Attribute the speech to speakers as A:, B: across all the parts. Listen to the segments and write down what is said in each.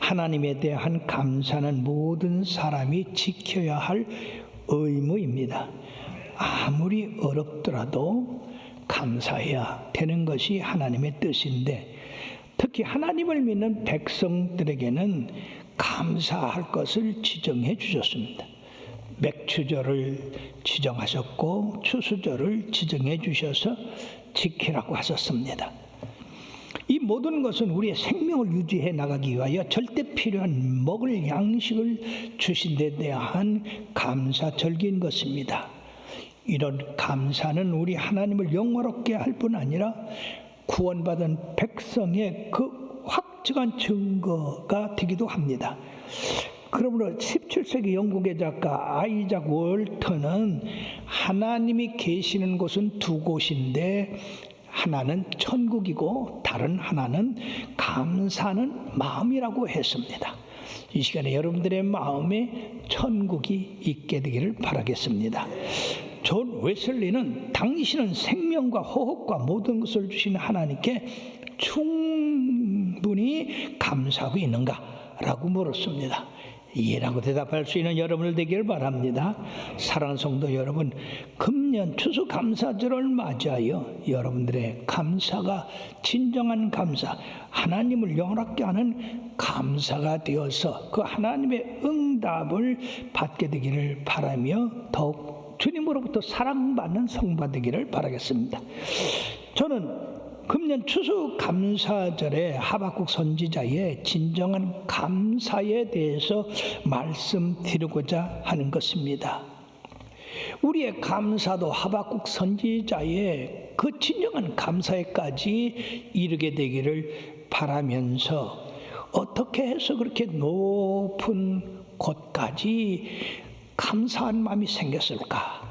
A: 하나님에 대한 감사는 모든 사람이 지켜야 할 의무입니다. 아무리 어렵더라도 감사해야 되는 것이 하나님의 뜻인데, 특히 하나님을 믿는 백성들에게는 감사할 것을 지정해 주셨습니다. 맥추절을 지정하셨고 추수절을 지정해 주셔서 지키라고 하셨습니다. 이 모든 것은 우리의 생명을 유지해 나가기 위하여 절대 필요한 먹을 양식을 주신 데 대한 감사절기인 것입니다. 이런 감사는 우리 하나님을 영화롭게 할 뿐 아니라 구원받은 백성의 그 확증한 증거가 되기도 합니다. 그러므로 17세기 영국의 작가 아이작 월터는 하나님이 계시는 곳은 두 곳인데 하나는 천국이고 다른 하나는 감사하는 마음이라고 했습니다. 이 시간에 여러분들의 마음에 천국이 있게 되기를 바라겠습니다. 존 웨슬리는 당신은 생명과 호흡과 모든 것을 주신 하나님께 충분히 감사하고 있는가? 라고 물었습니다. 이해라고 대답할 수 있는 여러분을 되기를 바랍니다. 사랑하는 성도 여러분, 금년 추수감사절을 맞이하여 여러분들의 감사가 진정한 감사, 하나님을 영원하게 하는 감사가 되어서 그 하나님의 응답을 받게 되기를 바라며 더욱 주님으로부터 사랑받는 성도 되기를 바라겠습니다. 저는 금년 추수감사절에 하박국 선지자의 진정한 감사에 대해서 말씀드리고자 하는 것입니다. 우리의 감사도 하박국 선지자의 그 진정한 감사에까지 이르게 되기를 바라면서 어떻게 해서 그렇게 높은 곳까지 감사한 마음이 생겼을까?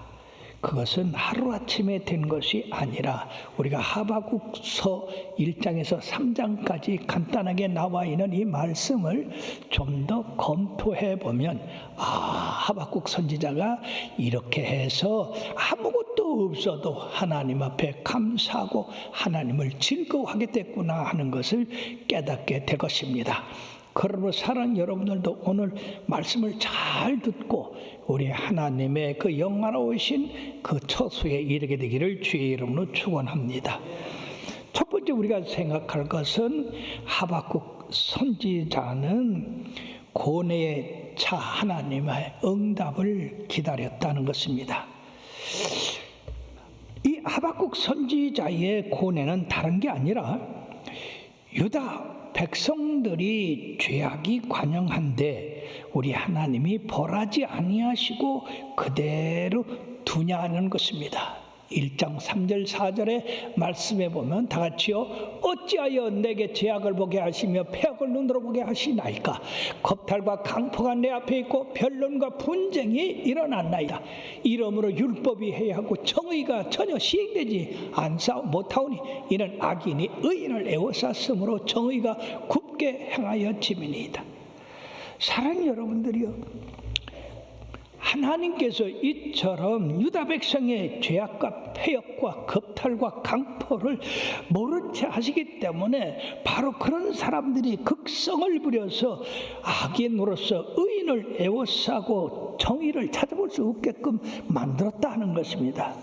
A: 그것은 하루아침에 된 것이 아니라 우리가 하박국서 1장에서 3장까지 간단하게 나와 있는 이 말씀을 좀 더 검토해 보면 하박국 선지자가 이렇게 해서 아무것도 없어도 하나님 앞에 감사하고 하나님을 즐거워하게 됐구나 하는 것을 깨닫게 될 것입니다. 그러므로 사랑하는 여러분들도 오늘 말씀을 잘 듣고 우리 하나님의 그 영화로우신 그 처소에 이르게 되기를 주의 이름으로 축원합니다. 첫 번째 우리가 생각할 것은 하박국 선지자는 고뇌에 차 하나님의 응답을 기다렸다는 것입니다. 이 하박국 선지자의 고뇌는 다른 게 아니라 유다 백성들이 죄악이 관영한데 우리 하나님이 벌하지 아니하시고 그대로 두냐는 것입니다. 1장 3절 4절에 말씀해 보면 다 같이요. 어찌하여 내게 죄악을 보게 하시며 패악을 눈으로 보게 하시나이까. 겁탈과 강포가 내 앞에 있고 변론과 분쟁이 일어났나이다. 이러므로 율법이 해하고 정의가 전혀 시행되지 못하오니 이는 악인이 의인을 애워쌌으므로 정의가 굽게 행하여 짐이니이다. 사랑하는 여러분들이요, 하나님께서 이처럼 유다 백성의 죄악과 패역과 겁탈과 강포를 모른 채 하시기 때문에 바로 그런 사람들이 극성을 부려서 악인으로서 의인을 애워싸고 정의를 찾아볼 수 없게끔 만들었다는 것입니다.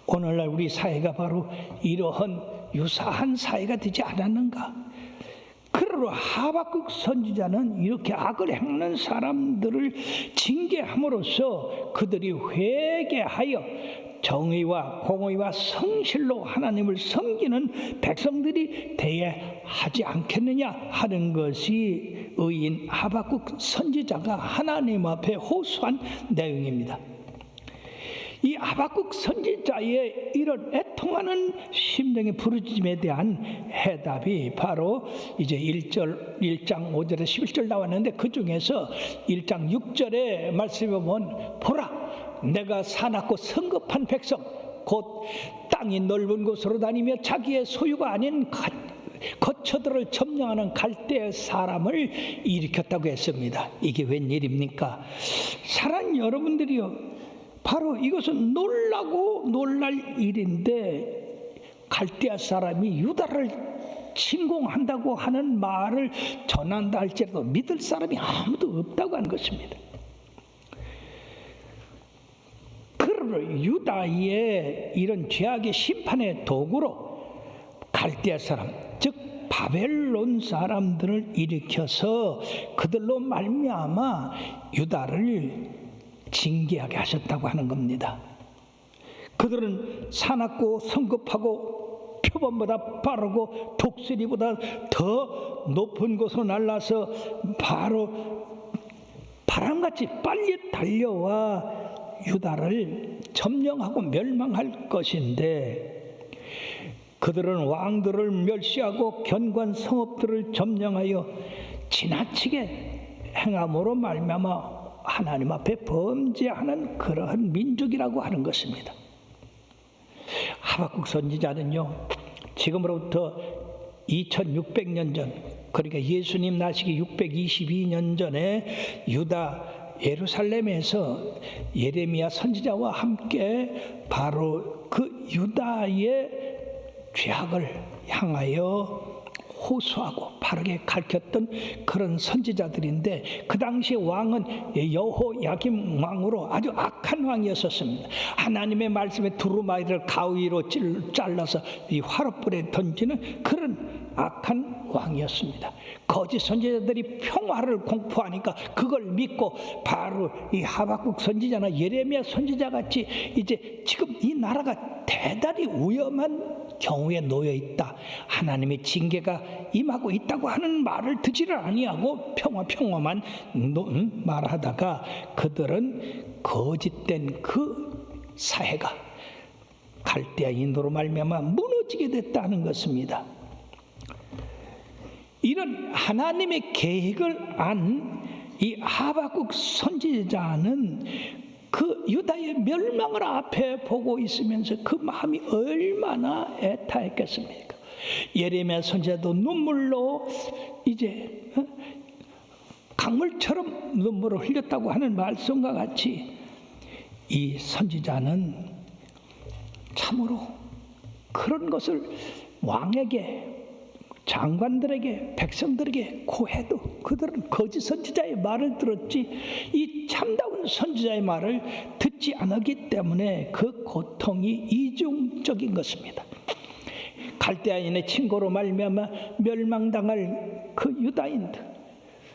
A: 오늘날 우리 사회가 바로 이러한 유사한 사회가 되지 않았는가? 그러므로 하박국 선지자는 이렇게 악을 행하는 사람들을 징계함으로써 그들이 회개하여 정의와 공의와 성실로 하나님을 섬기는 백성들이 되어야 하지 않겠느냐 하는 것이 의인 하박국 선지자가 하나님 앞에 호소한 내용입니다. 이 하박국 선지자의 이런 애통하는 심령의 부르짖음에 대한 해답이 바로 이제 1장 5절에 11절 나왔는데 그 중에서 1장 6절에 말씀해 보면 보라 내가 사납고 성급한 백성 곧 땅이 넓은 곳으로 다니며 자기의 소유가 아닌 거처들을 점령하는 갈대 사람을 일으켰다고 했습니다. 이게 웬일입니까? 사랑하는 여러분들이요, 바로 이것은 놀라고 놀랄 일인데 갈대아 사람이 유다를 침공한다고 하는 말을 전한다 할지라도 믿을 사람이 아무도 없다고 하는 것입니다. 그러므로 유다의 이런 죄악의 심판의 도구로 갈대아 사람, 즉 바벨론 사람들을 일으켜서 그들로 말미암아 유다를 징계하게 하셨다고 하는 겁니다. 그들은 사납고 성급하고 표범보다 빠르고 독수리보다 더 높은 곳으로 날라서 바로 바람같이 빨리 달려와 유다를 점령하고 멸망할 것인데, 그들은 왕들을 멸시하고 견고한 성읍들을 점령하여 지나치게 행함으로 말미암아 하나님 앞에 범죄하는 그러한 민족이라고 하는 것입니다. 하박국 선지자는요, 지금으로부터 2600년 전, 그러니까 예수님 나시기 622년 전에 유다 예루살렘에서 예레미야 선지자와 함께 바로 그 유다의 죄악을 향하여 호소하고 바르게 가르쳤던 그런 선지자들인데, 그 당시 왕은 여호야김 왕으로 아주 악한 왕이었었습니다. 하나님의 말씀에 두루마리를 가위로 잘라서 이 화롯불에 던지는 그런 악한 왕이었습니다. 거짓 선지자들이 평화를 공포하니까 그걸 믿고 바로 이 하박국 선지자나 예레미야 선지자 같이 이제 지금 이 나라가 대단히 위험한 경우에 놓여 있다, 하나님의 징계가 임하고 있다고 하는 말을 듣지를 아니하고 평화만 말하다가 그들은 거짓된 그 사회가 갈대아 인도로 말미암아 무너지게 됐다는 것입니다. 이런 하나님의 계획을 안 이 하박국 선지자는 그 유다의 멸망을 앞에 보고 있으면서 그 마음이 얼마나 애타했겠습니까? 예레미야 선지자도 눈물로 이제 강물처럼 눈물을 흘렸다고 하는 말씀과 같이 이 선지자는 참으로 그런 것을 왕에게, 장관들에게, 백성들에게 고해도 그들은 거짓 선지자의 말을 들었지 이 참다운 선지자의 말을 듣지 않았기 때문에 그 고통이 이중적인 것입니다. 갈대아인의 친고로 말미암아 멸망당할 그 유다인들,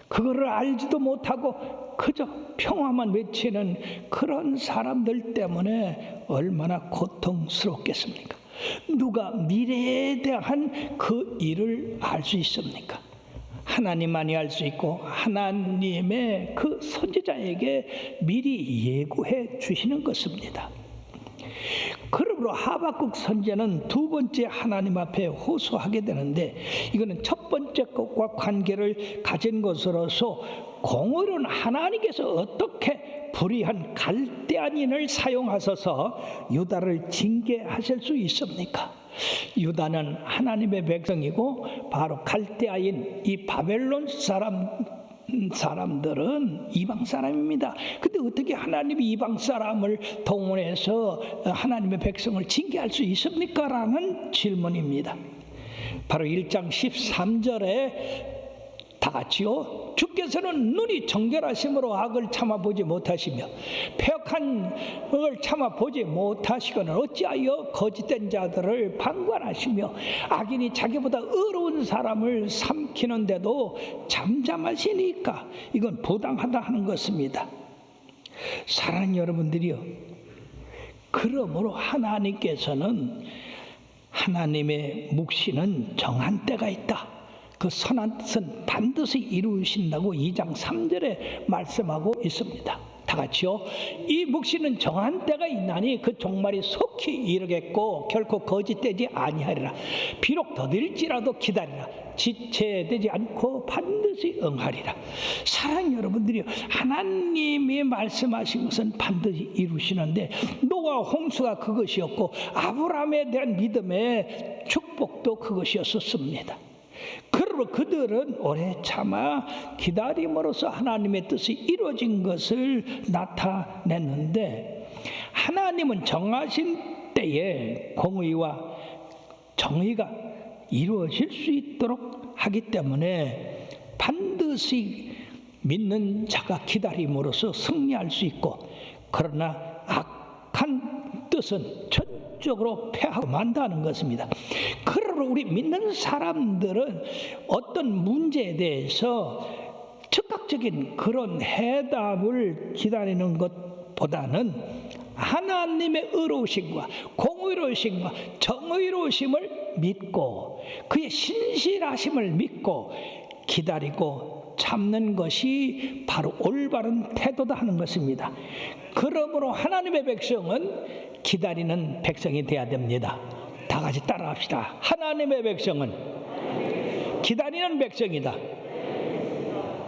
A: 그거를 알지도 못하고 그저 평화만 외치는 그런 사람들 때문에 얼마나 고통스럽겠습니까? 누가 미래에 대한 그 일을 알 수 있습니까? 하나님만이 알 수 있고 하나님의 그 선지자에게 미리 예고해 주시는 것입니다. 그러므로 하박국 선지자는 두 번째 하나님 앞에 호소하게 되는데, 이거는 첫 번째 것과 관계를 가진 것으로서 공의로운 하나님께서 어떻게 불의한 갈대아인을 사용하셔서 유다를 징계하실 수 있습니까? 유다는 하나님의 백성이고 바로 갈대아인 이 바벨론 사람들은 이방 사람입니다. 근데 어떻게 하나님이 이방 사람을 동원해서 하나님의 백성을 징계할 수 있습니까? 라는 질문입니다. 바로 1장 13절에 다 같이요. 주께서는 눈이 정결하심으로 악을 참아보지 못하시며 패역한 을 참아보지 못하시거늘 어찌하여 거짓된 자들을 방관하시며 악인이 자기보다 의로운 사람을 삼키는데도 잠잠하시니까. 이건 부당하다 하는 것입니다. 사랑하는 여러분들이요, 그러므로 하나님께서는 하나님의 묵시는 정한 때가 있다, 그 선한 뜻은 반드시 이루신다고 2장 3절에 말씀하고 있습니다. 다 같이요. 이 묵시는 정한 때가 있나니 그 종말이 속히 이르겠고 결코 거짓되지 아니하리라. 비록 더딜지라도 기다리라. 지체되지 않고 반드시 응하리라. 사랑하는 여러분들이, 하나님이 말씀하신 것은 반드시 이루시는데 노아 홍수가 그것이었고 아브라함에 대한 믿음의 축복도 그것이었습니다. 그러므로 그들은 오래 참아 기다림으로써 하나님의 뜻이 이루어진 것을 나타냈는데, 하나님은 정하신 때에 공의와 정의가 이루어질 수 있도록 하기 때문에 반드시 믿는 자가 기다림으로써 승리할 수 있고, 그러나 악한 뜻은 전적으로 패하고 만다는 것입니다. 그러므로 우리 믿는 사람들은 어떤 문제에 대해서 즉각적인 그런 해답을 기다리는 것보다는 하나님의 의로우심과 공의로우심과 정의로우심을 믿고 그의 신실하심을 믿고 기다리고 참는 것이 바로 올바른 태도다 하는 것입니다. 그러므로 하나님의 백성은 기다리는 백성이 되어야 됩니다. 다 같이 따라합시다. 하나님의 백성은 기다리는 백성이다.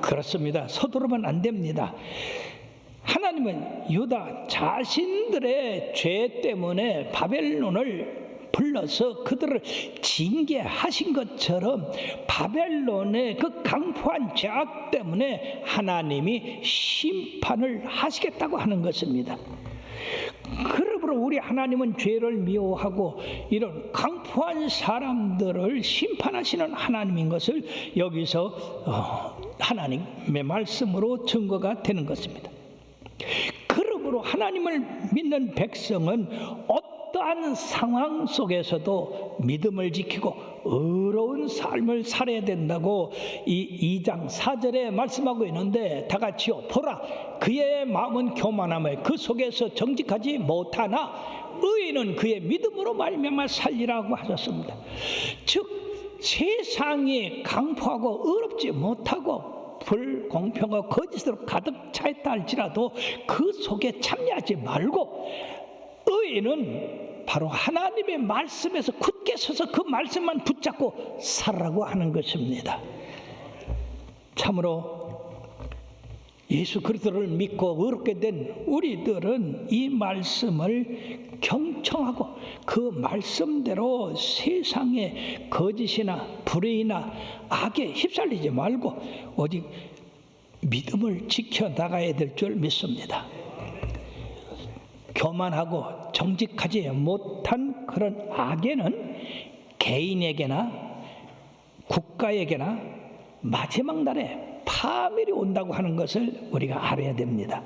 A: 그렇습니다. 서두르면 안 됩니다. 하나님은 유다 자신들의 죄 때문에 바벨론을 불러서 그들을 징계하신 것처럼 바벨론의 그 강포한 죄악 때문에 하나님이 심판을 하시겠다고 하는 것입니다. 그러므로 우리 하나님은 죄를 미워하고 이런 강포한 사람들을 심판하시는 하나님인 것을 여기서 하나님의 말씀으로 증거가 되는 것입니다. 그러므로 하나님을 믿는 백성은 어떠한 상황 속에서도 믿음을 지키고 의로운 삶을 살아야 된다고 이 2장 4절에 말씀하고 있는데, 다 같이요. 보라, 그의 마음은 교만하며 그 속에서 정직하지 못하나 의인은 그의 믿음으로 말미암아 살리라고 하셨습니다. 즉 세상이 강포하고 의롭지 못하고 불공평하고 거짓으로 가득 차 있다 할지라도 그 속에 참여하지 말고 의인은 바로 하나님의 말씀에서 굳게 서서 그 말씀만 붙잡고 살라고 하는 것입니다. 참으로 예수 그리스도를 믿고 의롭게 된 우리들은 이 말씀을 경청하고 그 말씀대로 세상의 거짓이나 불의나 악에 휩쓸리지 말고 오직 믿음을 지켜나가야 될 줄 믿습니다. 교만하고 정직하지 못한 그런 악에는 개인에게나 국가에게나 마지막 날에 파멸이 온다고 하는 것을 우리가 알아야 됩니다.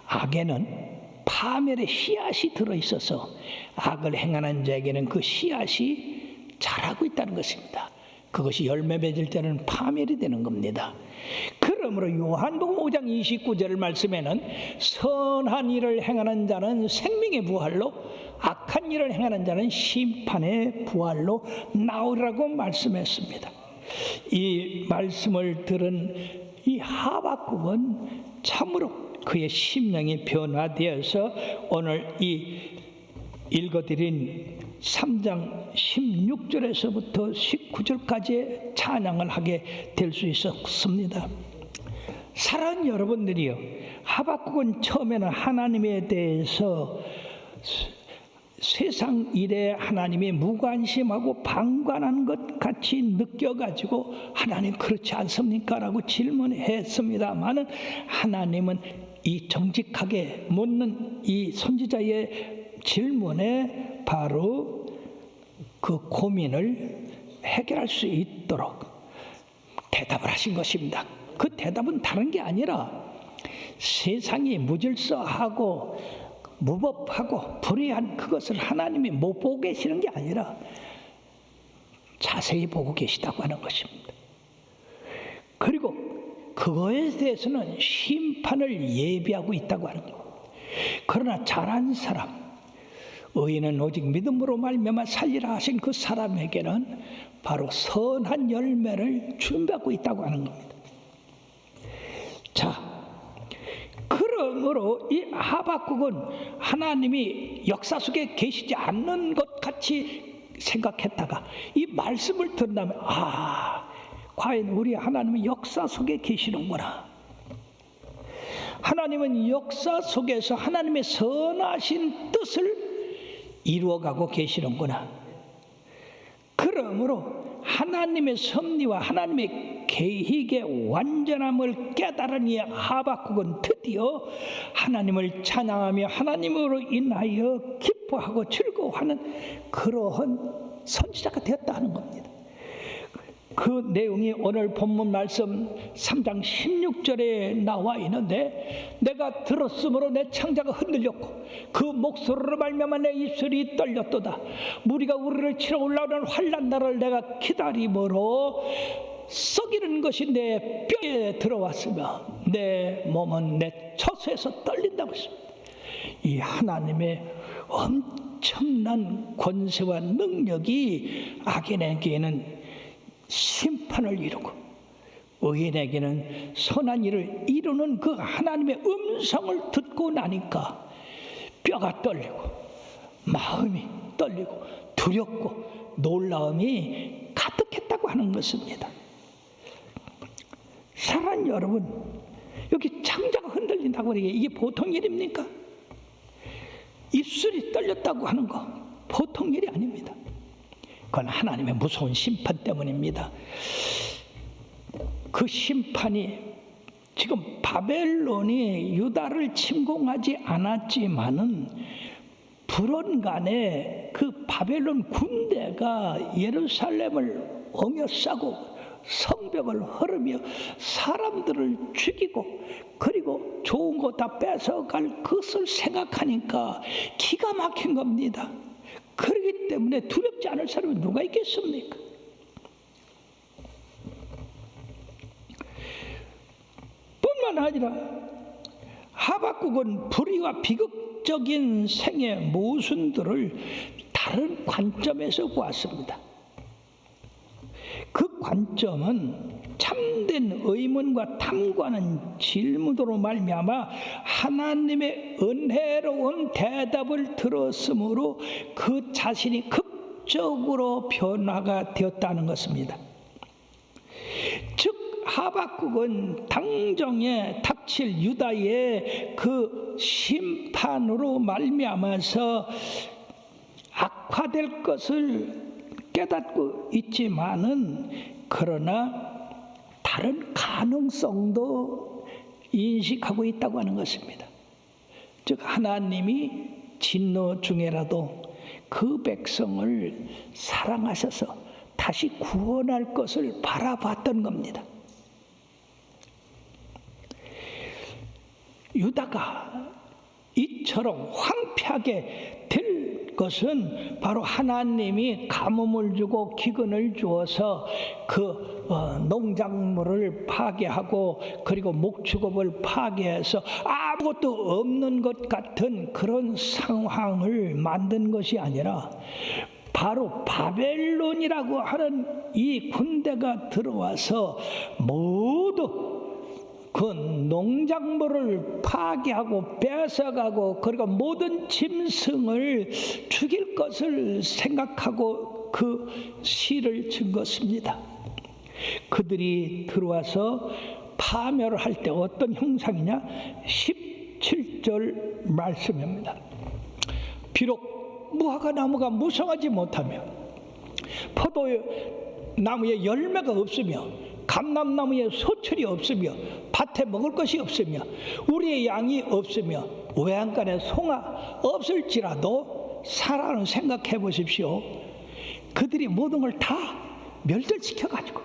A: 악에는 파멸의 씨앗이 들어있어서 악을 행하는 자에게는 그 씨앗이 자라고 있다는 것입니다. 그것이 열매 맺을 때는 파멸이 되는 겁니다. 그러므로 요한복음 5장 29절 말씀에는 선한 일을 행하는 자는 생명의 부활로 악한 일을 행하는 자는 심판의 부활로 나오리라고 말씀했습니다. 이 말씀을 들은 이 하박국은 참으로 그의 심령이 변화되어서 오늘 이 읽어드린 3장 16절에서부터 19절까지 찬양을 하게 될 수 있었습니다. 사랑하는 여러분들이요, 하박국은 처음에는 하나님에 대해서 세상 일에 하나님이 무관심하고 방관한 것 같이 느껴가지고 하나님 그렇지 않습니까? 라고 질문했습니다마는 하나님은 이 정직하게 묻는 이 선지자의 질문에 바로 그 고민을 해결할 수 있도록 대답을 하신 것입니다. 그 대답은 다른 게 아니라 세상이 무질서하고 무법하고 불의한 그것을 하나님이 못 보고 계시는 게 아니라 자세히 보고 계시다고 하는 것입니다. 그리고 그거에 대해서는 심판을 예비하고 있다고 하는 겁니다. 그러나 잘한 사람, 의인은 오직 믿음으로 말미암아 살리라 하신 그 사람에게는 바로 선한 열매를 준비하고 있다고 하는 겁니다. 자, 그러므로 이 하박국은 하나님이 역사 속에 계시지 않는 것 같이 생각했다가 이 말씀을 듣는다면 과연 우리 하나님은 역사 속에 계시는구나. 하나님은 역사 속에서 하나님의 선하신 뜻을 이루어가고 계시는구나. 그러므로 하나님의 섭리와 하나님의 계획의 완전함을 깨달은 이 하박국은 드디어 하나님을 찬양하며 하나님으로 인하여 기뻐하고 즐거워하는 그러한 선지자가 되었다 하는 겁니다. 그 내용이 오늘 본문 말씀 3장 16절에 나와 있는데, 내가 들었으므로 내 창자가 흔들렸고 그 목소리로 말미암아 내 입술이 떨렸도다. 무리가 우리를 치러 올라오는 환난 날을 내가 기다림으로 썩이는 것이 내 뼈에 들어왔으며 내 몸은 내 처소에서 떨린다고 했습니다. 이 하나님의 엄청난 권세와 능력이 악인에게는 심판을 이루고 의인에게는 선한 일을 이루는 그 하나님의 음성을 듣고 나니까 뼈가 떨리고 마음이 떨리고 두렵고 놀라움이 가득했다고 하는 것입니다. 사랑하는 여러분, 여기 창자가 흔들린다고 하는 게 이게 보통 일입니까? 입술이 떨렸다고 하는 거 보통 일이 아닙니다. 그건 하나님의 무서운 심판 때문입니다. 그 심판이 지금 바벨론이 유다를 침공하지 않았지만은 불언간에 그 바벨론 군대가 예루살렘을 엉여싸고 성벽을 헐으며 사람들을 죽이고 그리고 좋은 거 다 뺏어갈 것을 생각하니까 기가 막힌 겁니다. 그렇기 때문에 두렵지 않을 사람이 누가 있겠습니까? 뿐만 아니라 하박국은 불의와 비극적인 생의 모순들을 다른 관점에서 보았습니다. 그 관점은 참된 의문과 탐구하는 질문으로 말미암아 하나님의 은혜로운 대답을 들었으므로 그 자신이 극적으로 변화가 되었다는 것입니다. 즉 하박국은 당정에 닥칠 유다의 그 심판으로 말미암아서 악화될 것을 깨닫고 있지만은 그러나 다른 가능성도 인식하고 있다고 하는 것입니다. 즉 하나님이 진노 중에라도 그 백성을 사랑하셔서 다시 구원할 것을 바라봤던 겁니다. 유다가 이처럼 황폐하게 될 것은 바로 하나님이 가뭄을 주고 기근을 주어서 그 농작물을 파괴하고 그리고 목축업을 파괴해서 아무것도 없는 것 같은 그런 상황을 만든 것이 아니라 바로 바벨론이라고 하는 이 군대가 들어와서 모두 그 농작물을 파괴하고 뺏어가고 그리고 모든 짐승을 죽일 것을 생각하고 그 시를 진 것입니다. 그들이 들어와서 파멸을 할 때 어떤 형상이냐? 17절 말씀입니다. 비록 무화과 나무가 무성하지 못하며 포도나무에 열매가 없으며 감람나무에 소출이 없으며 밭에 먹을 것이 없으며 우리의 양이 없으며 외양간에 송아 없을지라도 사라는 생각해 보십시오. 그들이 모든 걸 다 멸절시켜 가지고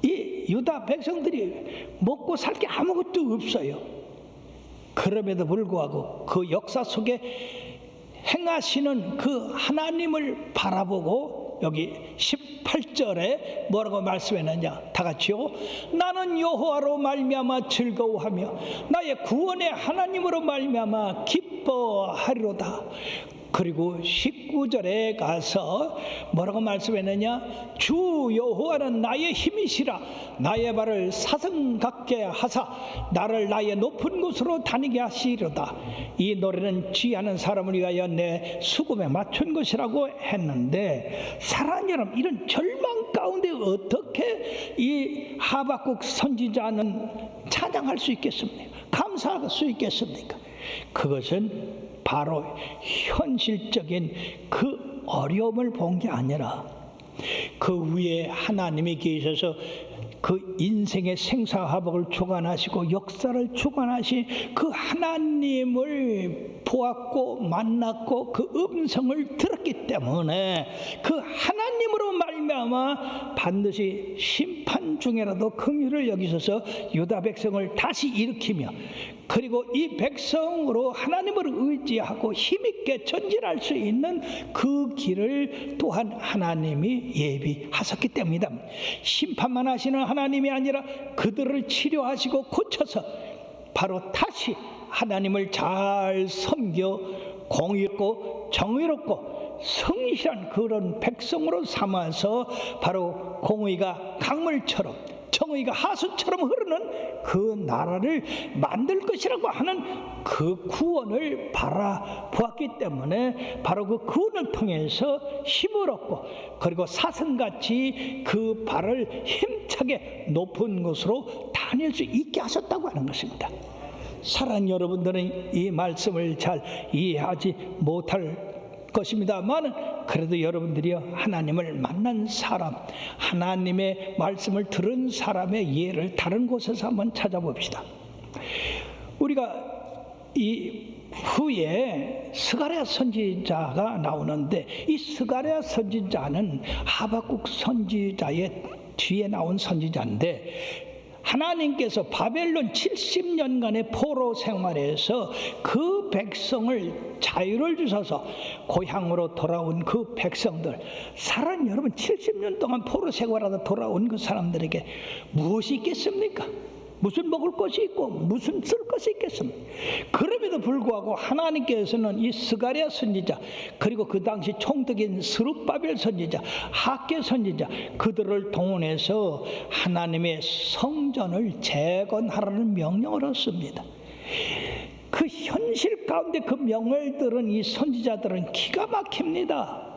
A: 이 유다 백성들이 먹고 살 게 아무것도 없어요. 그럼에도 불구하고 그 역사 속에 행하시는 그 하나님을 바라보고 여기 18절에 뭐라고 말씀했느냐? 다 같이요. 나는 여호와로 말미암아 즐거워하며 나의 구원의 하나님으로 말미암아 기뻐하리로다. 그리고 19절에 가서 뭐라고 말씀했느냐? 주 여호와는 나의 힘이시라. 나의 발을 사슴 같게 하사 나를 나의 높은 곳으로 다니게 하시리로다. 이 노래는 지혜하는 사람을 위하여 내 수금에 맞춘 것이라고 했는데, 사랑하는 여러분, 이런 절망 가운데 어떻게 이 하박국 선지자는 찬양할 수 있겠습니까? 감사할 수 있겠습니까? 그것은 바로 현실적인 그 어려움을 본 게 아니라 그 위에 하나님이 계셔서 그 인생의 생사화복을 주관하시고 역사를 주관하신 그 하나님을 보았고 만났고 그 음성을 들었기 때문에 그 하나님으로 말미암아 반드시 심판 중에라도 긍휼을 여기셔서 유다 백성을 다시 일으키며, 그리고 이 백성으로 하나님을 의지하고 힘있게 전진할 수 있는 그 길을 또한 하나님이 예비하셨기 때문이다. 심판만 하시는 하나님이 아니라 그들을 치료하시고 고쳐서 바로 다시 하나님을 잘 섬겨 공의롭고 정의롭고 성실한 그런 백성으로 삼아서 바로 공의가 강물처럼 정의가 하수처럼 흐르는 그 나라를 만들 것이라고 하는 그 구원을 바라보았기 때문에 바로 그 구원을 통해서 힘을 얻고, 그리고 사슴같이 그 발을 힘차게 높은 곳으로 다닐 수 있게 하셨다고 하는 것입니다. 사랑하는 여러분들은 이 말씀을 잘 이해하지 못할 것입니다만, 그래도 여러분들이 하나님을 만난 사람, 하나님의 말씀을 들은 사람의 예를 다른 곳에서 한번 찾아봅시다. 우리가 이 후에 스가랴 선지자가 나오는데, 이 스가랴 선지자는 하박국 선지자의 뒤에 나온 선지자인데, 하나님께서 바벨론 70년간의 포로 생활에서 그 백성을 자유를 주셔서 고향으로 돌아온 그 백성들, 사랑 여러분, 70년 동안 포로 생활하다 돌아온 그 사람들에게 무엇이 있겠습니까? 무슨 먹을 것이 있고 무슨 쓸 것이 있겠습니까? 그럼에도 불구하고 하나님께서는 이 스가랴 선지자, 그리고 그 당시 총독인 스룹바벨 선지자, 학개 선지자, 그들을 동원해서 하나님의 성전을 재건하라는 명령을 얻습니다. 그 현실 가운데 그 명을 들은 이 선지자들은 기가 막힙니다.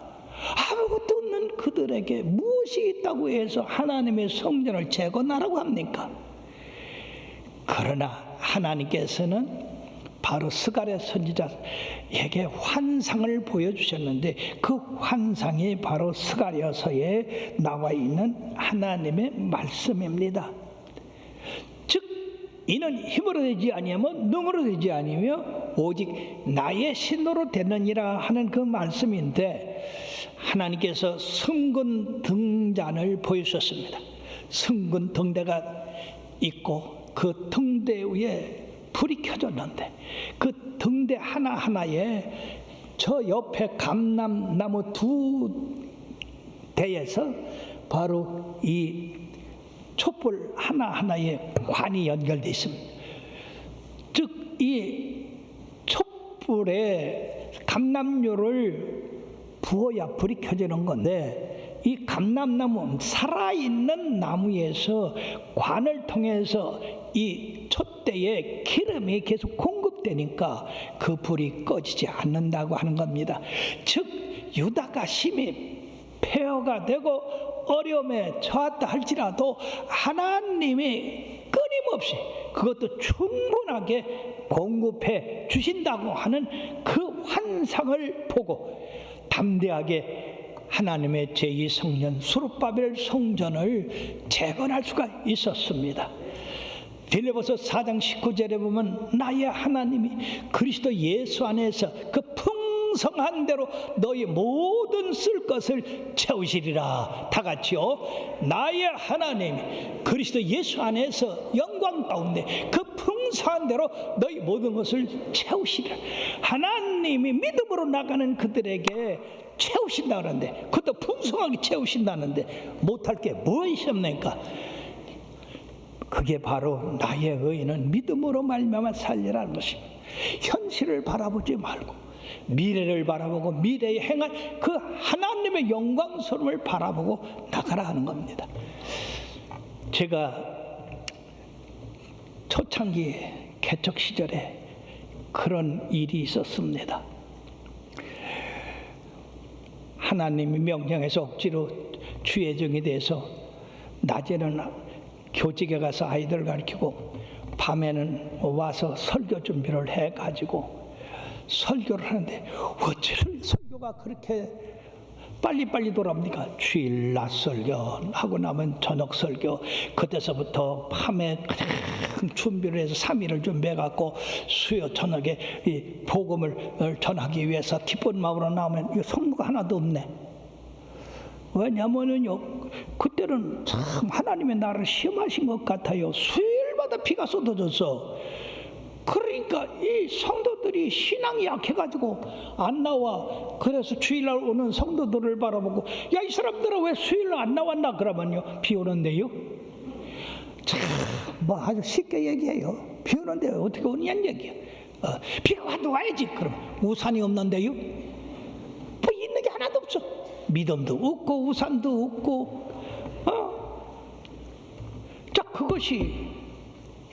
A: 아무것도 없는 그들에게 무엇이 있다고 해서 하나님의 성전을 재건하라고 합니까? 그러나 하나님께서는 바로 스가랴 선지자에게 환상을 보여주셨는데, 그 환상이 바로 스가랴서에 나와 있는 하나님의 말씀입니다. 즉 이는 힘으로 되지 아니하며 능으로 되지 아니며 오직 나의 신으로 되느니라 하는 그 말씀인데, 하나님께서 성군 등잔을 보여주셨습니다. 성군 등대가 있고 그 등대 위에 불이 켜졌는데, 그 등대 하나하나에 저 옆에 감람나무 두 대에서 바로 이 촛불 하나하나에 관이 연결되어 있습니다. 즉 이 촛불에 감람유를 부어야 불이 켜지는 건데, 이 감람나무, 살아있는 나무에서 관을 통해서 이 촛대에 기름이 계속 공급되니까 그 불이 꺼지지 않는다고 하는 겁니다. 즉 유다가 심히 폐허가 되고 어려움에 처했다 할지라도 하나님이 끊임없이 그것도 충분하게 공급해 주신다고 하는 그 환상을 보고 담대하게 하나님의 제2성전 스룹바벨 성전을 재건할 수가 있었습니다. 빌립보서 4장 19절에 보면 나의 하나님이 그리스도 예수 안에서 그 풍성한 대로 너희 모든 쓸 것을 채우시리라. 다 같이요. 나의 하나님이 그리스도 예수 안에서 영광 가운데 그 풍성한 대로 너희 모든 것을 채우시리라. 하나님이 믿음으로 나가는 그들에게 채우신다 그러는데, 그것도 풍성하게 채우신다는데 못할 게 무엇이옵니까? 그게 바로 나의 의인은 믿음으로 말미암아 살리라는 것입니다. 현실을 바라보지 말고 미래를 바라보고 미래에 행할 그 하나님의 영광스러움을 바라보고 나가라 하는 겁니다. 제가 초창기 개척 시절에 그런 일이 있었습니다. 하나님이 명령해서 억지로 주예정이 돼서 낮에는 교직에 가서 아이들 가르치고 밤에는 와서 설교 준비를 해가지고 설교를 하는데, 어찌를 설교가 그렇게 빨리빨리 돌아옵니까? 주일 낮 설교 하고 나면 저녁 설교, 그때서부터 밤에 준비를 해서 3일을 준비해갖고 수요 저녁에 이 복음을 전하기 위해서 기쁜 마음으로 나오면 이 성부가 하나도 없네. 왜냐면은요, 그때는 참 하나님의 나를 시험하신 것 같아요. 수요일마다 비가 쏟아졌어. 그러니까 이 성도들이 신앙이 약해가지고 안 나와. 그래서 주일날 오는 성도들을 바라보고, 야, 이 사람들은 왜 수요일날 안 나왔나? 그러면요, 비 오는데요. 참, 뭐 아주 쉽게 얘기해요. 비 오는데 어떻게 오느냐는 얘기야. 비가 와도 와야지. 그럼 우산이 없는데요. 뭐 있는 게 하나도 없어. 믿음도 없고 우산도 없고. 자, 그것이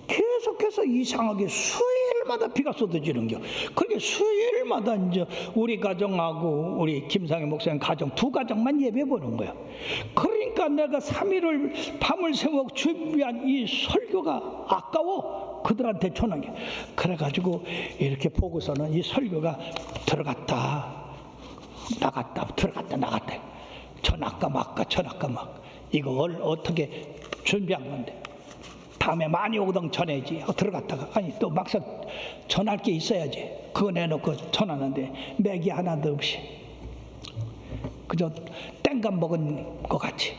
A: 계속해서 이상하게 수요일마다 비가 쏟아지는겨. 그게 수요일마다 이제 우리 가정하고 우리 김상희 목사님 가정 두 가정만 예배 보는 거야. 그러니까 내가 3일을 밤을 새워 준비한 이 설교가 아까워. 그들한테 전한 게. 그래가지고 이렇게 보고서는 이 설교가 들어갔다 나갔다 들어갔다 나갔다, 전할까 말까 전할까 말까, 이걸 어떻게 준비한 건데 다음에 많이 오거든 전해야지. 들어갔다가 아니 또 막상 전할 게 있어야지. 그거 내놓고 전하는데 맥이 하나도 없이 그저 땡감 먹은 것 같이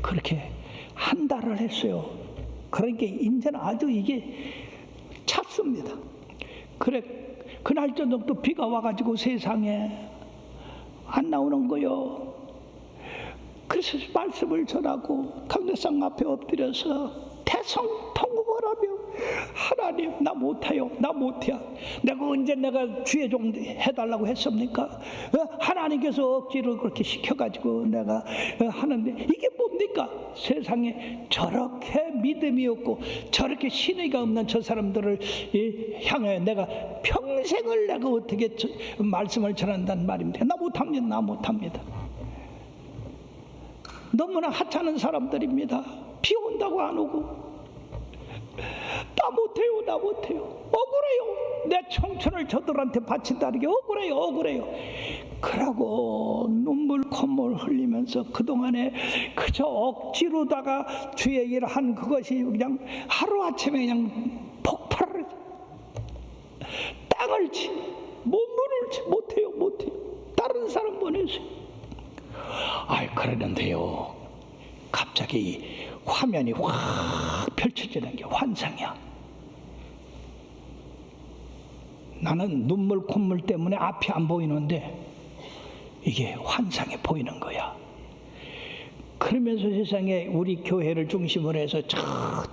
A: 그렇게 한 달을 했어요. 그러니까 이제는 아주 이게 찼습니다. 그래, 그날 저녁 또 비가 와가지고 세상에 안 나오는 거요. 그래서 말씀을 전하고 강대상 앞에 엎드려서 대성통곡을 하며, 하나님 나 못해요, 나 못해. 내가 언제 내가 주의 종 해달라고 했습니까? 하나님께서 억지로 그렇게 시켜가지고 내가 하는데 이게 뭡니까? 세상에 저렇게 믿음이 없고 저렇게 신의가 없는 저 사람들을 향해 내가 평생을 내가 어떻게 말씀을 전한다는 말입니다. 나 못합니다. 나 못합니다. 너무나 하찮은 사람들입니다. 비 온다고 안 오고. 나 못해요, 나 못해요. 억울해요. 내 청춘을 저들한테 바친다는 게 억울해요, 억울해요. 그러고 눈물 콧물 흘리면서 그동안에 그저 억지로다가 주의 일을 한 그것이 그냥 하루아침에 그냥 폭발을 해서 땅을 치, 몸물을 치, 못해요, 못해요. 다른 사람 보내세요. 아이, 그러는데요, 갑자기 화면이 확 펼쳐지는 게 환상이야. 나는 눈물 콧물 때문에 앞이 안 보이는데 이게 환상이 보이는 거야. 그러면서 세상에 우리 교회를 중심으로 해서 저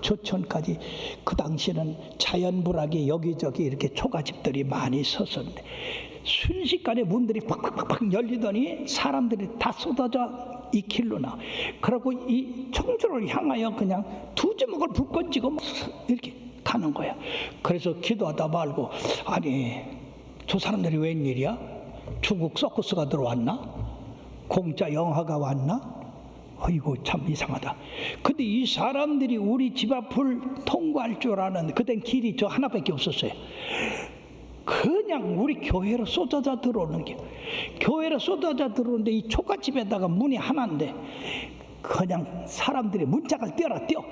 A: 조천까지, 그 당시에는 자연불하게 여기저기 이렇게 초가집들이 많이 섰었는데 순식간에 문들이 팍팍팍 열리더니 사람들이 다 쏟아져 이 길로 나. 그러고 이 청주를 향하여 그냥 두 주먹을 불끈 쥐고 이렇게 가는 거야. 그래서 기도하다 말고, 아니 저 사람들이 웬일이야? 중국 서커스가 들어왔나? 공짜 영화가 왔나? 어이구, 참 이상하다. 근데 이 사람들이 우리 집 앞을 통과할 줄 아는, 그땐 길이 저 하나밖에 없었어요. 그냥 우리 교회로 쏟아져 들어오는 게, 교회로 쏟아져 들어오는데 이 초가집에다가 문이 하나인데 그냥 사람들이 문짝을 띄어라 띄어.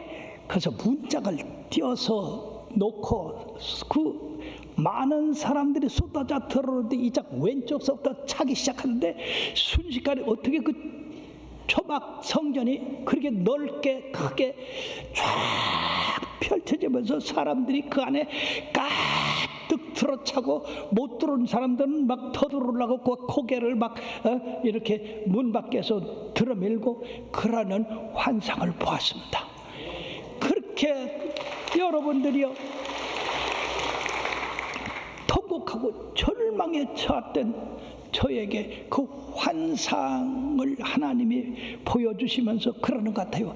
A: 그래서 문짝을 띄어서 놓고 그 많은 사람들이 쏟아져 들어오는데 이작 왼쪽서부터 차기 시작하는데 순식간에 어떻게 그 초막 성전이 그렇게 넓게 크게 쫙 펼쳐지면서 사람들이 그 안에 가득 들어차고, 못 들어온 사람들은 막 더 들어오려고 고개를 막 이렇게 문 밖에서 들어밀고 그러는 환상을 보았습니다. 그렇게 여러분들이요, 통곡하고 절망에 처했던 저에게 그 환상을 하나님이 보여주시면서 그러는 것 같아요.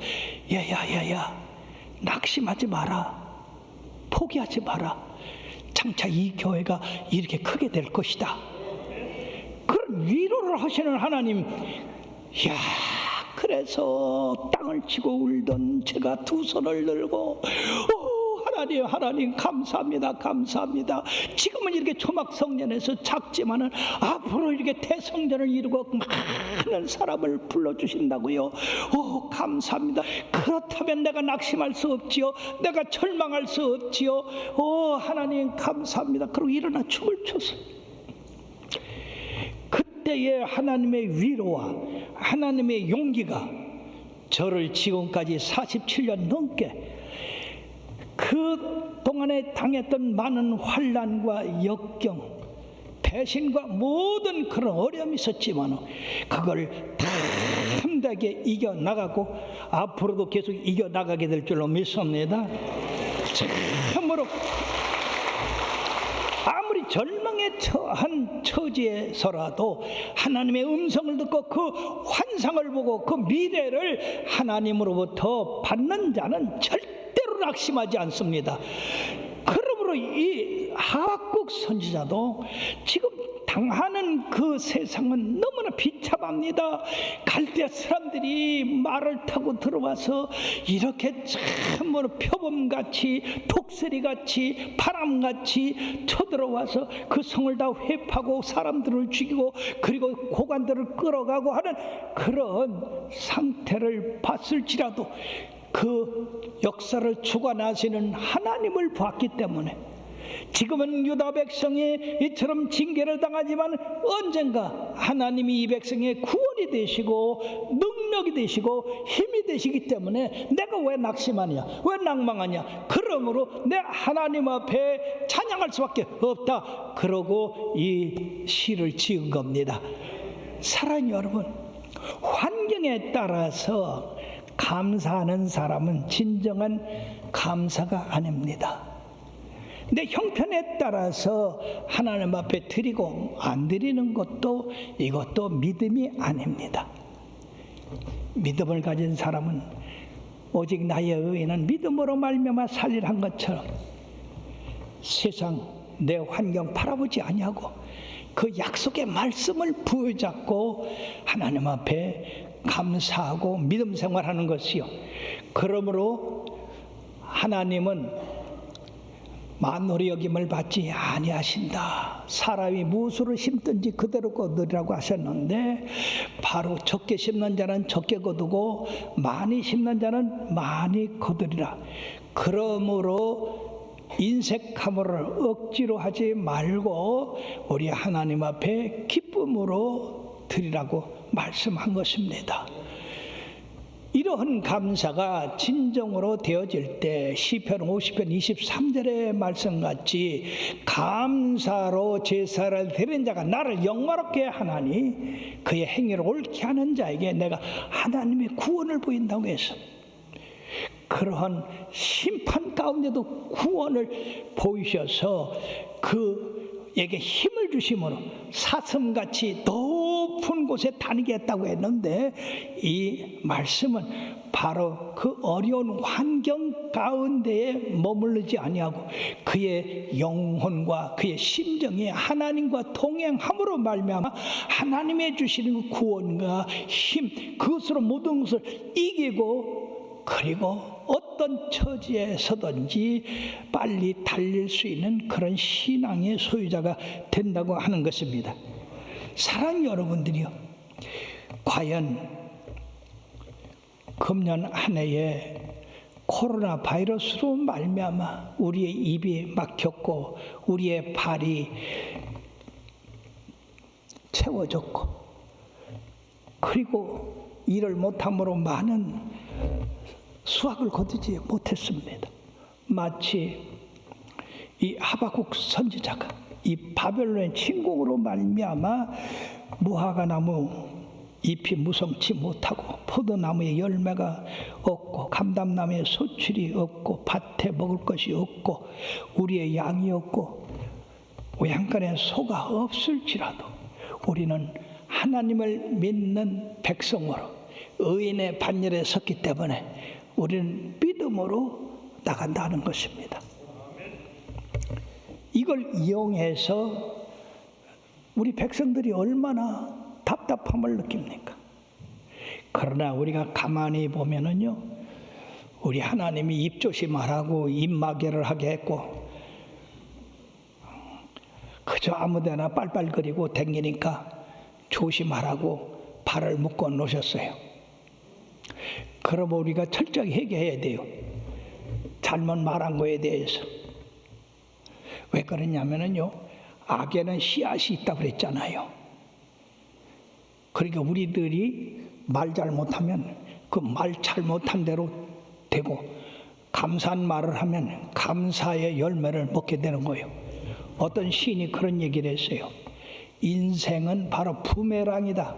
A: 야야야야, 낙심하지 마라, 포기하지 마라. 장차 이 교회가 이렇게 크게 될 것이다. 그런 위로를 하시는 하나님. 야, 그래서 땅을 치고 울던 제가 두 손을 들고 하나님 감사합니다. 감사합니다. 지금은 이렇게 초막성전에서 작지만은 앞으로 이렇게 대성전을 이루고 많은 사람을 불러주신다고요. 오, 감사합니다. 그렇다면 내가 낙심할 수 없지요. 내가 절망할 수 없지요. 오, 하나님 감사합니다. 그리고 일어나 춤을 췄어요. 그때의 하나님의 위로와 하나님의 용기가 저를 지금까지 47년 넘게 그 동안에 당했던 많은 환난과 역경, 배신과 모든 그런 어려움이 있었지만 그걸 담대하게 이겨나가고 앞으로도 계속 이겨나가게 될 줄로 믿습니다. 참으로 아무리 절망에 처한 처지에서라도 하나님의 음성을 듣고 그 환상을 보고 그 미래를 하나님으로부터 받는 자는 절대로 낙심하지 않습니다. 그러므로 이 하박국 선지자도 지금 당하는 그 세상은 너무나 비참합니다. 갈대 사람들이 말을 타고 들어와서 이렇게 참으로 표범같이 독수리같이 바람같이 쳐들어와서 그 성을 다 회파고 사람들을 죽이고 그리고 고관들을 끌어가고 하는 그런 상태를 봤을지라도 그 역사를 주관하시는 하나님을 봤기 때문에 지금은 유다 백성이 이처럼 징계를 당하지만 언젠가 하나님이 이 백성의 구원이 되시고 능력이 되시고 힘이 되시기 때문에 내가 왜 낙심하냐, 왜 낭망하냐, 그러므로 내 하나님 앞에 찬양할 수밖에 없다. 그러고 이 시를 지은 겁니다. 사랑하는 여러분, 환경에 따라서 감사하는 사람은 진정한 감사가 아닙니다. 내 형편에 따라서 하나님 앞에 드리고 안 드리는 것도 이것도 믿음이 아닙니다. 믿음을 가진 사람은 오직 나의 의인은 믿음으로 말미암아 살리라 한 것처럼 세상 내 환경 바라보지 아니하고 그 약속의 말씀을 부여잡고 하나님 앞에 감사하고 믿음 생활하는 것이요. 그러므로 하나님은 만노리 여김을 받지 아니하신다. 사람이 무엇으로 심든지 그대로 거두리라고 하셨는데 바로 적게 심는 자는 적게 거두고 많이 심는 자는 많이 거두리라. 그러므로 인색함을 억지로 하지 말고 우리 하나님 앞에 기쁨으로 드리라고 말씀한 것입니다. 이러한 감사가 진정으로 되어질 때 시편 50편 23절의 말씀같이 감사로 제사를 드리는 자가 나를 영화롭게 하나니 그의 행위를 옳게 하는 자에게 내가 하나님의 구원을 보인다고 해서 그러한 심판 가운데도 구원을 보이셔서 그에게 힘을 주심으로 사슴같이 높은 곳에 다니게 했다고 했는데 이 말씀은 바로 그 어려운 환경 가운데에 머무르지 아니하고 그의 영혼과 그의 심정이 하나님과 동행함으로 말미암아 하나님의 주시는 구원과 힘 그것으로 모든 것을 이기고 그리고 어떤 처지에서든지 빨리 달릴 수 있는 그런 신앙의 소유자가 된다고 하는 것입니다. 사랑하는 여러분들이요, 과연 금년 한 해에 코로나 바이러스로 말미암아 우리의 입이 막혔고 우리의 발이 채워졌고 그리고 일을 못함으로 많은 수확을 거두지 못했습니다. 마치 이 하박국 선지자가 이 바벨론의 침공으로 말미암아 무화과 나무 잎이 무성치 못하고 포도나무의 열매가 없고 감람나무의 소출이 없고 밭에 먹을 것이 없고 우리의 양이 없고 외양간에 소가 없을지라도 우리는 하나님을 믿는 백성으로 의인의 반열에 섰기 때문에 우리는 믿음으로 나간다는 것입니다. 이걸 이용해서 우리 백성들이 얼마나 답답함을 느낍니까? 그러나 우리가 가만히 보면은요, 우리 하나님이 입 조심하라고 입마개를 하게 했고, 그저 아무데나 빨빨거리고 댕기니까 조심하라고 발을 묶어 놓으셨어요. 그럼 우리가 철저히 회개해야 돼요. 잘못 말한 거에 대해서. 왜 그러냐면요, 악에는 씨앗이 있다고 그랬잖아요. 그러니까 우리들이 말 잘못하면 그 말 잘못한 대로 되고, 감사한 말을 하면 감사의 열매를 먹게 되는 거예요. 어떤 시인이 그런 얘기를 했어요. 인생은 바로 부메랑이다.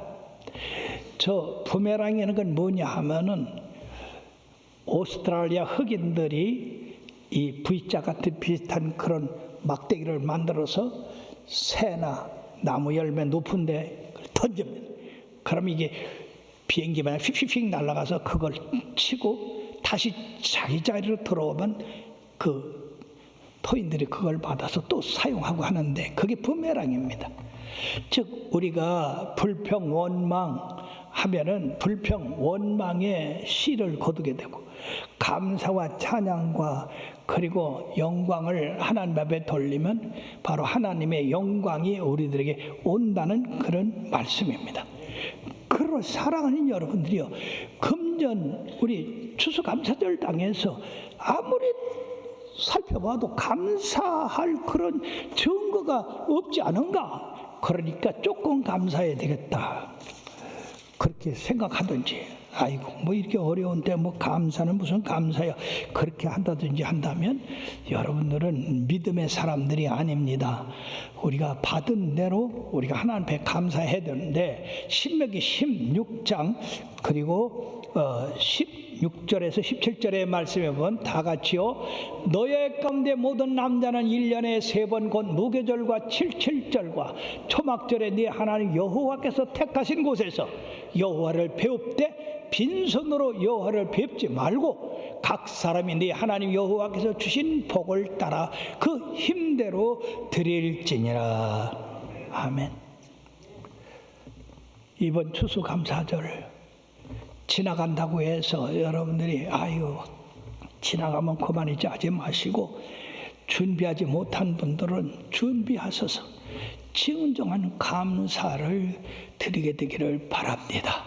A: 저 부메랑이라는 건 뭐냐 하면은, 오스트랄리아 흑인들이 이 V자 같은 비슷한 그런 막대기를 만들어서 새나 나무 열매 높은 데 던집니다. 그럼 이게 비행기 마냥 휙휙휙 날아가서 그걸 치고 다시 자기 자리로 들어오면 그 토인들이 그걸 받아서 또 사용하고 하는데, 그게 부메랑입니다. 즉 우리가 불평 원망 하면은 불평 원망의 씨를 거두게 되고, 감사와 찬양과 그리고 영광을 하나님 앞에 돌리면 바로 하나님의 영광이 우리들에게 온다는 그런 말씀입니다. 그러 사랑하는 여러분들이요, 금년 우리 추수감사절 당에서 아무리 살펴봐도 감사할 그런 증거가 없지 않은가? 그러니까 조금 감사해야 되겠다, 그렇게 생각하든지, 아이고 뭐 이렇게 어려운데 뭐 감사는 무슨 감사야, 그렇게 한다든지 한다면 여러분들은 믿음의 사람들이 아닙니다. 우리가 받은 대로 우리가 하나님 앞에 감사해야 되는데, 신명기 16장 그리고 16절에서 17절의 말씀에 보면 다 같이요. 너의 가운데 모든 남자는 1년에 3번 곧 무교절과 77절과 초막절에 네 하나님 여호와께서 택하신 곳에서 여호와를 배웁되 빈손으로 여호와를 뵙지 말고 각 사람이 네 하나님 여호와께서 주신 복을 따라 그 힘대로 드릴지니라. 아멘. 이번 추수감사절 지나간다고 해서 여러분들이 아유 지나가면 그만이지 하지 마시고, 준비하지 못한 분들은 준비하셔서 진정한 감사를 드리게 되기를 바랍니다.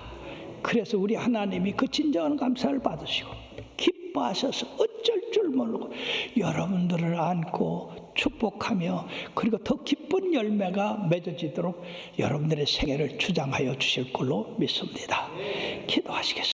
A: 그래서 우리 하나님이 그 진정한 감사를 받으시고 기뻐하셔서 어쩔 줄 모르고 여러분들을 안고 축복하며, 그리고 더 기쁜 열매가 맺어지도록 여러분들의 생애를 주장하여 주실 걸로 믿습니다. 기도하시겠습니다.